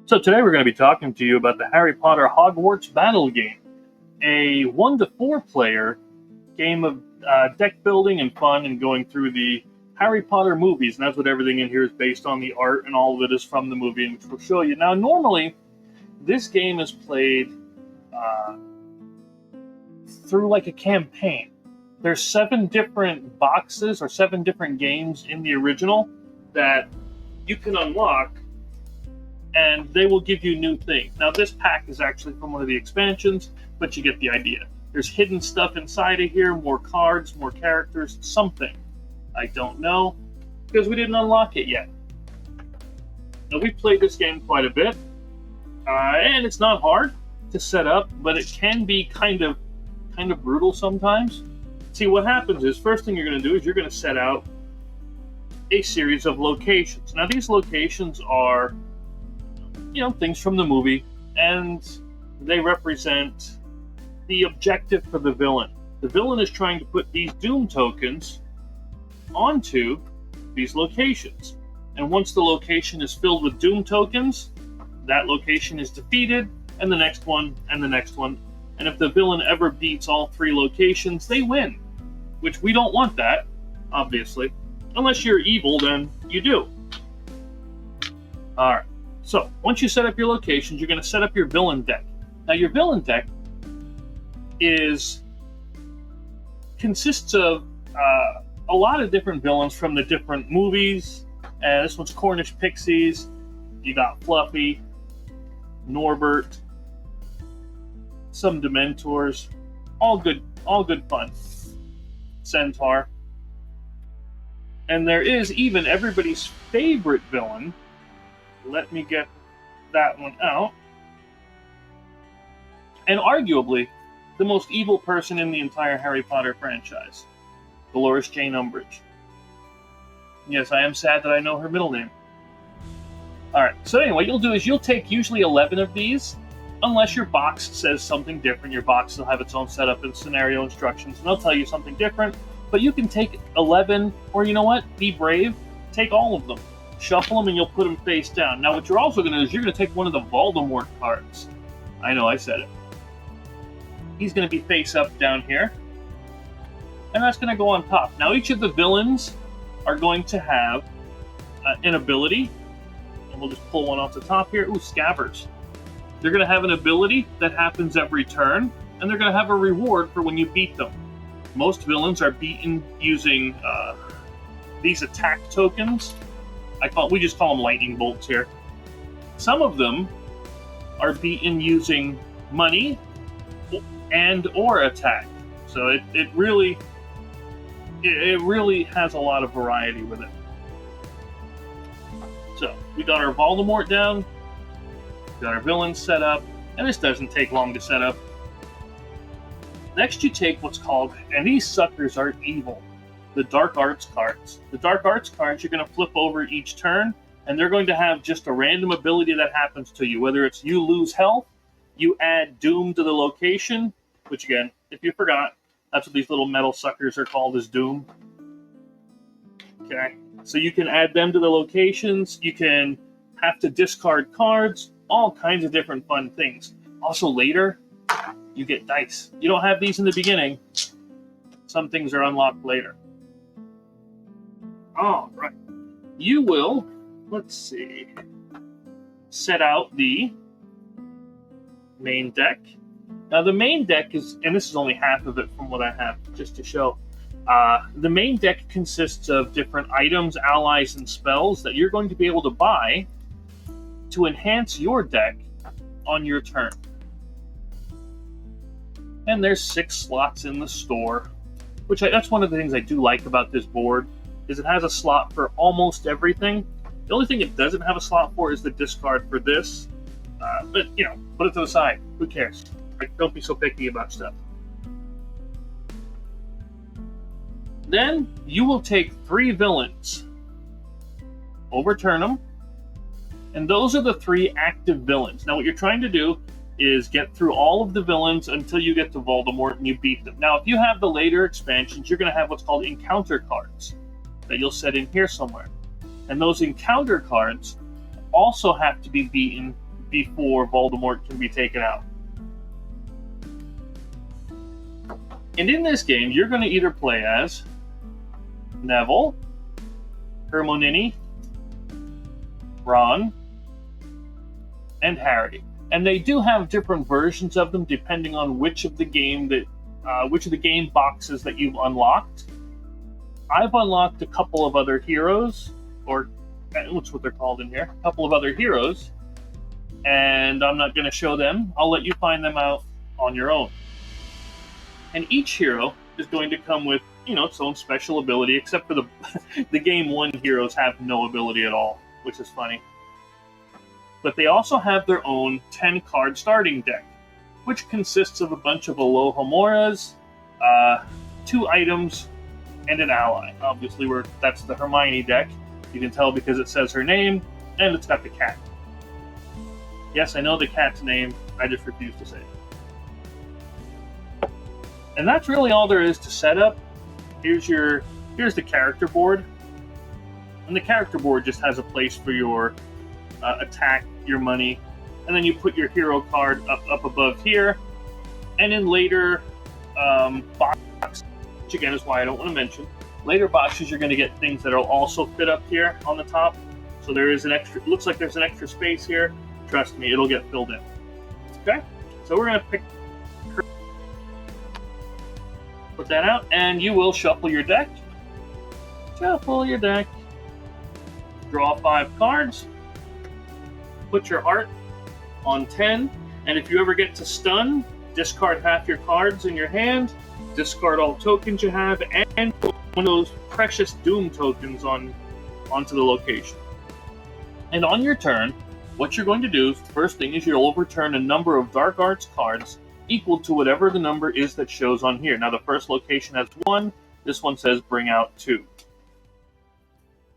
So today we're going to be talking to you about the Harry Potter Hogwarts Battle Game, a 1 to 4 player game of deck building and fun and going through the Harry Potter movies. And that's what everything in here is based on, the art, and all of it is from the movie, which we'll show you. Now, normally, this game is played through like a campaign. There's 7 different boxes or 7 different games in the original that you can unlock, and they will give you new things. Now, this pack is actually from one of the expansions, but you get the idea. There's hidden stuff inside of here, more cards, more characters, something. I don't know, because we didn't unlock it yet. Now, we played this game quite a bit, and it's not hard to set up, but it can be kind of brutal sometimes. See, what happens is, first thing you're going to do is you're going to set out a series of locations. Now, these locations are, things from the movie, and they represent the objective for the villain. The villain is trying to put these doom tokens onto these locations. And once the location is filled with doom tokens, that location is defeated, and the next one, and the next one. And if the villain ever beats all 3 locations, they win. Which we don't want that, obviously. Unless you're evil, then you do. Alright. So, once you set up your locations, you're going to set up your villain deck. Now, your villain deck consists of a lot of different villains from the different movies. This one's Cornish Pixies. You got Fluffy, Norbert, some Dementors. All good fun. Centaur. And there is even everybody's favorite villain. Let me get that one out. And arguably, the most evil person in the entire Harry Potter franchise, Dolores Jane Umbridge. Yes, I am sad that I know her middle name. Alright, so anyway, what you'll do is you'll take usually 11 of these, unless your box says something different. Your box will have its own setup and scenario instructions, and they'll tell you something different. But you can take 11, or you know what? Be brave. Take all of them. Shuffle them, and you'll put them face down. Now, what you're also going to do is you're going to take one of the Voldemort cards. I know, I said it. He's going to be face up down here. And that's going to go on top. Now, each of the villains are going to have an ability. And we'll just pull one off the top here. Ooh, Scabbers. They're going to have an ability that happens every turn. And they're going to have a reward for when you beat them. Most villains are beaten using these attack tokens. We just call them lightning bolts here. Some of them are beaten using money and or attack. So it really has a lot of variety with it. So we got our Voldemort down, we got our villains set up, and this doesn't take long to set up. Next you take what's called, and these suckers are evil, the Dark Arts cards. The Dark Arts cards you're going to flip over each turn, and they're going to have just a random ability that happens to you. Whether it's you lose health, you add doom to the location, which again, if you forgot, that's what these little metal suckers are called, is doom. Okay, so you can add them to the locations, you can have to discard cards, all kinds of different fun things. Also later, you get dice. You don't have these in the beginning. Some things are unlocked later. All right. You will, let's see, set out the main deck. Now, the main deck is, and this is only half of it from what I have, just to show. The main deck consists of different items, allies, and spells that you're going to be able to buy to enhance your deck on your turn. And there's 6 slots in the store, which that's one of the things I do like about this board, is it has a slot for almost everything. The only thing it doesn't have a slot for is the discard for this. But, put it to the side. Who cares? Like, don't be so picky about stuff. Then you will take 3 villains, overturn them, and those are the 3 active villains. Now, what you're trying to do is get through all of the villains until you get to Voldemort and you beat them. Now, if you have the later expansions, you're going to have what's called encounter cards that you'll set in here somewhere. And those encounter cards also have to be beaten before Voldemort can be taken out. And in this game, you're going to either play as Neville, Hermione, Ron, and Harry. And they do have different versions of them depending on which of the game boxes that you've unlocked. I've unlocked a couple of other heroes, or what's what they're called in here, a couple of other heroes, and I'm not going to show them. I'll let you find them out on your own. And each hero is going to come with, its own special ability, except for the Game 1 heroes have no ability at all, which is funny. But they also have their own 10-card starting deck, which consists of a bunch of Alohamoras, 2 items, and an ally. Obviously, that's the Hermione deck. You can tell because it says her name, and it's got the cat. Yes, I know the cat's name, I just refuse to say it. And that's really all there is to set up. Here's the character board. And the character board just has a place for your attack, your money, and then you put your hero card up above here. And in later boxes, which again is why I don't want to mention, later boxes you're going to get things that will also fit up here on the top. So there is looks like there's an extra space here. Trust me, it'll get filled in. Okay? So we're going to put that out, and you will shuffle your deck. Shuffle your deck. Draw 5 cards. Put your heart on 10, and if you ever get to stun, discard half your cards in your hand, discard all tokens you have, and put one of those precious Doom tokens onto the location. And on your turn, what you're going to do, the first thing is you'll overturn a number of Dark Arts cards equal to whatever the number is that shows on here. Now the first location has 1, this one says bring out 2.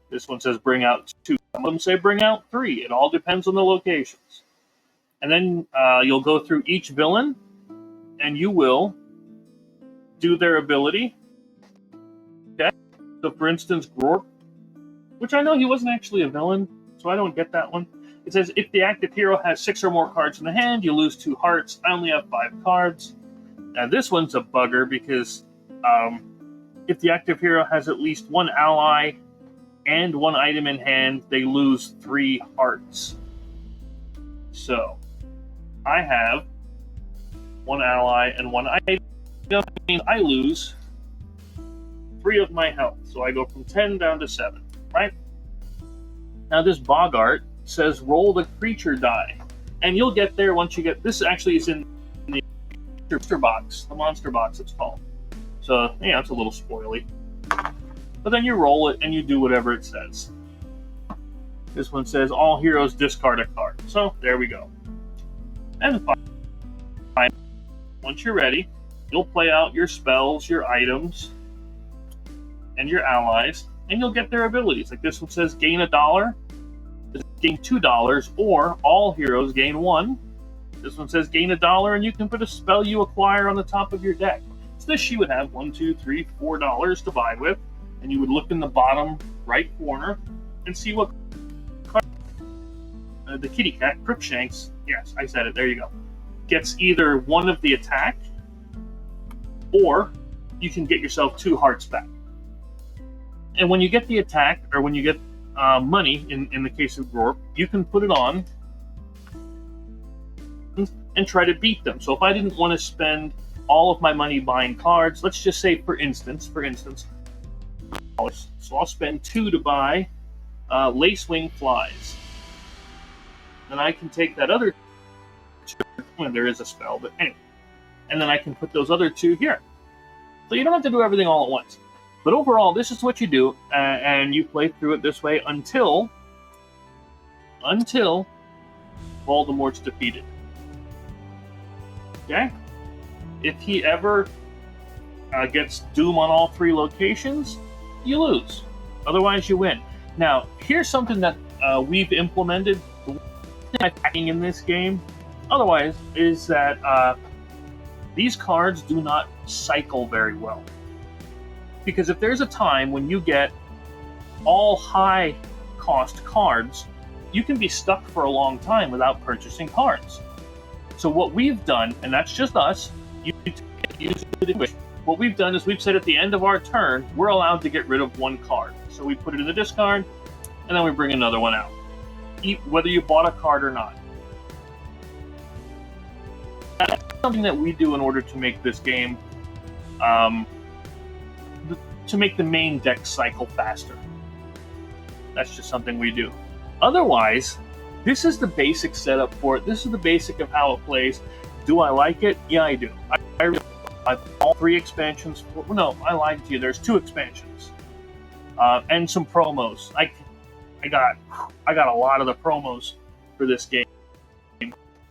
This one says bring out 2. Some of them say bring out 3. It all depends on the locations. And then you'll go through each villain, and you will do their ability. Okay? So for instance, Grorp, which I know he wasn't actually a villain, so I don't get that one. It says if the active hero has 6 or more cards in the hand, you lose 2 hearts. I only have 5 cards. Now this one's a bugger because if the active hero has at least 1 ally and 1 item in hand, they lose 3 hearts. So I have 1 ally and 1 item. That means I lose 3 of my health. So I go from 10 down to 7, right? Now this Bogart says roll the creature die. And you'll get there once you get... This actually is in the monster box. The monster box it's called. So, yeah, it's a little spoily. But then you roll it and you do whatever it says. This one says all heroes discard a card. So, there we go. And finally, once you're ready, you'll play out your spells, your items, and your allies, and you'll get their abilities. Like this one says gain $1, gain $2, or all heroes gain 1. This one says gain $1, and you can put a spell you acquire on the top of your deck. So this you would have $1, $2, $3, $4 to buy with, and you would look in the bottom right corner and see what card the kitty cat, Crookshanks, yes, I said it, there you go, gets either 1 of the attack, or you can get yourself 2 hearts back. And when you get the attack, or when you get money, in the case of Grorp, you can put it on and try to beat them. So if I didn't want to spend all of my money buying cards, let's just say for instance, so I'll spend 2 to buy Lacewing Flies. Then I can take that other 2, when there is a spell, but anyway, and then I can put those other 2 here. So you don't have to do everything all at once. But overall, this is what you do, and you play through it this way until Voldemort's defeated. Okay? If he ever gets Doom on all 3 locations, you lose. Otherwise, you win. Now, here's something that we've implemented in this game. Otherwise, is that these cards do not cycle very well. Because if there's a time when you get all high-cost cards, you can be stuck for a long time without purchasing cards. So what we've done, and that's just us, use it in which. What we've done is we've said at the end of our turn, we're allowed to get rid of one card. So we put it in the discard, and then we bring another one out, whether you bought a card or not. That's something that we do in order to make this game, to make the main deck cycle faster. That's just something we do. Otherwise, this is the basic setup for it. This is the basic of how it plays. Do I like it? Yeah, I do. I've all 3 expansions. No, I lied to you. There's 2 expansions and some promos. I got a lot of the promos for this game.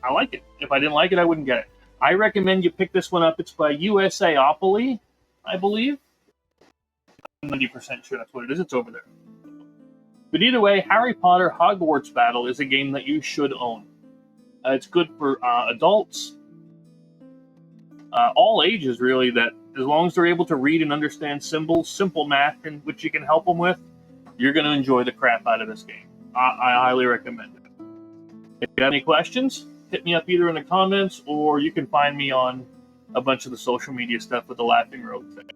I like it. If I didn't like it, I wouldn't get it. I recommend you pick this one up. It's by USAopoly, I believe. I'm 90% sure that's what it is. It's over there. But either way, Harry Potter Hogwarts Battle is a game that you should own. It's good for adults, all ages really, that as long as they're able to read and understand symbols, simple math, and which you can help them with, you're going to enjoy the crap out of this game. I highly recommend it. If you have any questions, hit me up either in the comments, or you can find me on a bunch of the social media stuff with the Laughing Rogue thing.